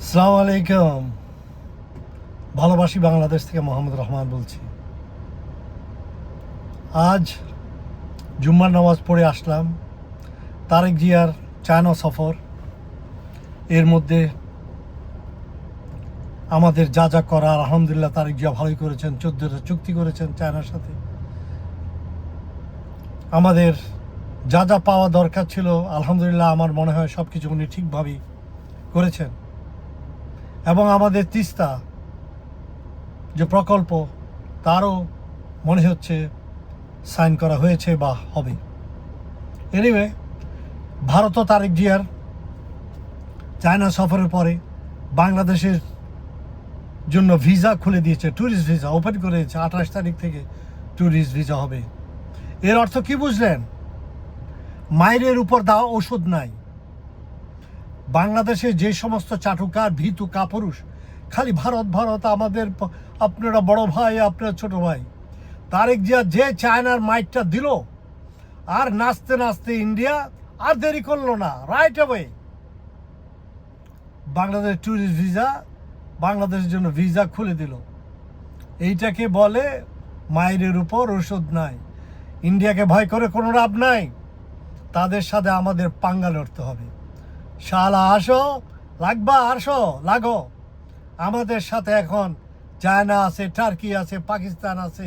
আসসালামু আলাইকুম। ভালোবাসি বাংলাদেশ থেকে মোহাম্মদ রহমান বলছি। আজ জুম্মার নামাজ পড়ে আসলাম। তারেক জিয়ার চায়না সফর, এর মধ্যে আমাদের যা যা করার আলহামদুলিল্লাহ তারেক জিয়া ভালোই করেছেন। 14টা চুক্তি করেছেন চায়নার সাথে। আমাদের যা যা পাওয়া দরকার ছিল আলহামদুলিল্লাহ আমার মনে হয় সব কিছু উনি ঠিকভাবেই করেছেন। এবং আমাদের তিস্তা যে প্রকল্প, তারও মনে হচ্ছে সাইন করা হয়েছে বা হবে। এনিওয়ে, ভারতও তারেক জিয়ার চায়না সফরের পরে বাংলাদেশের জন্য ভিসা খুলে দিয়েছে, ট্যুরিস্ট ভিসা ওপেন করে দিয়েছে। 28 তারিখ থেকে ট্যুরিস্ট ভিসা হবে। এর অর্থ কি বুঝলেন? মায়ের উপর দেওয়া ওষুধ নাই। বাংলাদেশে যে সমস্ত চাটুকার ভীতু কাপুরুষ খালি ভারত ভারত, আমাদের আপনারা বড় ভাই, আপনার ছোট ভাই, তারেক জিয়া যে চায়নার মাইকটা দিল, আর নাচতে নাচতে ইন্ডিয়া আর দেরি করলো না, right away Bangladesh tourist visa, বাংলাদেশের জন্য ভিসা খুলে দিল। এইটাকে বলে মায়ের উপর ওষুধ নাই। ইন্ডিয়াকে ভয় করে কোনো লাভ নাই, তাদের সাথে আমাদের পাঙ্গা লড়তে হবে। শালা আসো, লাগবা আসো, লাগো। আমাদের সাথে এখন চায়না আছে, টার্কি আছে, পাকিস্তান আছে,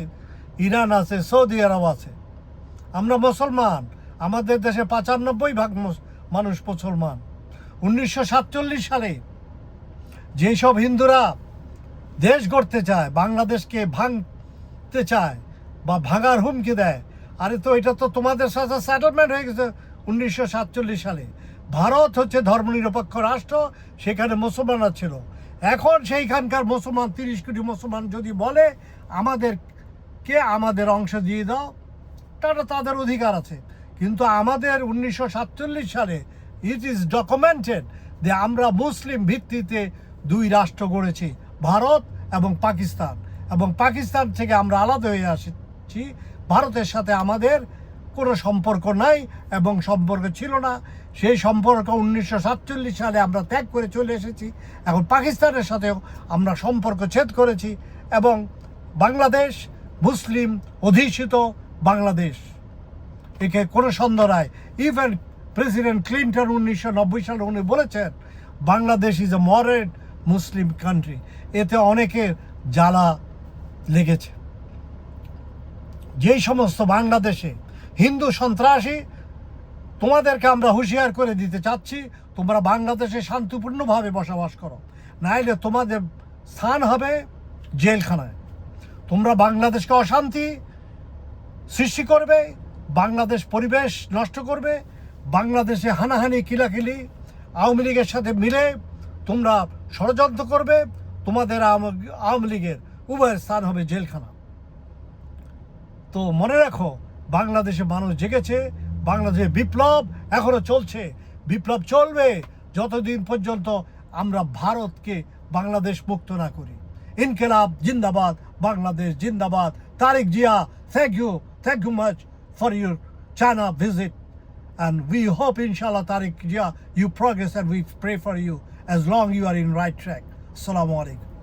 ইরান আছে, সৌদি আরব আছে। আমরা মুসলমান, আমাদের দেশে 95% মানুষ মুসলমান। 1947 সালে যেসব হিন্দুরা দেশ গড়তে চায়, বাংলাদেশকে ভাঙতে চায় বা ভাঙার হুমকি দেয়, আরে তো এটা তো তোমাদের সাথে সেটেলমেন্ট হয়ে গেছে 1947 সালে। ভারত হচ্ছে ধর্মনিরপেক্ষ রাষ্ট্র, সেখানে মুসলমানরা ছিল। এখন সেইখানকার মুসলমান 30 কোটি মুসলমান যদি বলে আমাদেরকে আমাদের অংশ দিয়ে দাও, তারা তাদের অধিকার আছে। কিন্তু আমাদের 1947 সালে ইট ইজ ডকুমেন্টেড যে আমরা মুসলিম ভিত্তিতে দুই রাষ্ট্র গড়েছি, ভারত এবং পাকিস্তান। এবং পাকিস্তান থেকে আমরা আলাদা হয়ে আসছি। ভারতের সাথে আমাদের কোনো সম্পর্ক নাই এবং সম্পর্ক ছিল না। সেই সম্পর্ক 1947 সালে আমরা ত্যাগ করে চলে এসেছি। এখন পাকিস্তানের সাথেও আমরা সম্পর্ক ছেদ করেছি এবং বাংলাদেশ মুসলিম অধ্যুষিত বাংলাদেশ, একে কোনো সন্দেহ নাই। ইভেন প্রেসিডেন্ট ক্লিন্টন 1990 সালে উনি বলেছেন Bangladesh is a moderate Muslim country. এতে অনেকের জ্বালা লেগেছে। যেই সমস্ত বাংলাদেশে হিন্দু সন্ত্রাসী, তোমাদেরকে আমরা হুঁশিয়ার করে দিতে চাচ্ছি, তোমরা বাংলাদেশে শান্তিপূর্ণভাবে বসবাস করো, নাইলে তোমাদের স্থান হবে জেলখানায়। তোমরা বাংলাদেশকে অশান্তি সৃষ্টি করবে, বাংলাদেশ পরিবেশ নষ্ট করবে, বাংলাদেশে হানাহানি কিলাকিলি আওয়ামী লীগের সাথে মিলে তোমরা ষড়যন্ত্র করবে, তোমাদের আওয়ামী লীগের উভয়ের স্থান হবে জেলখানা। তো মনে রাখো, বাংলাদেশে মানুষ জেগেছে, বাংলাদেশে বিপ্লব এখনো চলছে, বিপ্লব চলবে যতদিন পর্যন্ত আমরা ভারতকে বাংলাদেশ মুক্ত না করি। ইনকিলাব জিন্দাবাদ, বাংলাদেশ জিন্দাবাদ। Tarique Zia, thank you much for your China visit, and we hope inshallah Tareq Jia you progress, and we pray for you as long you are in right track. Assalamu alaikum.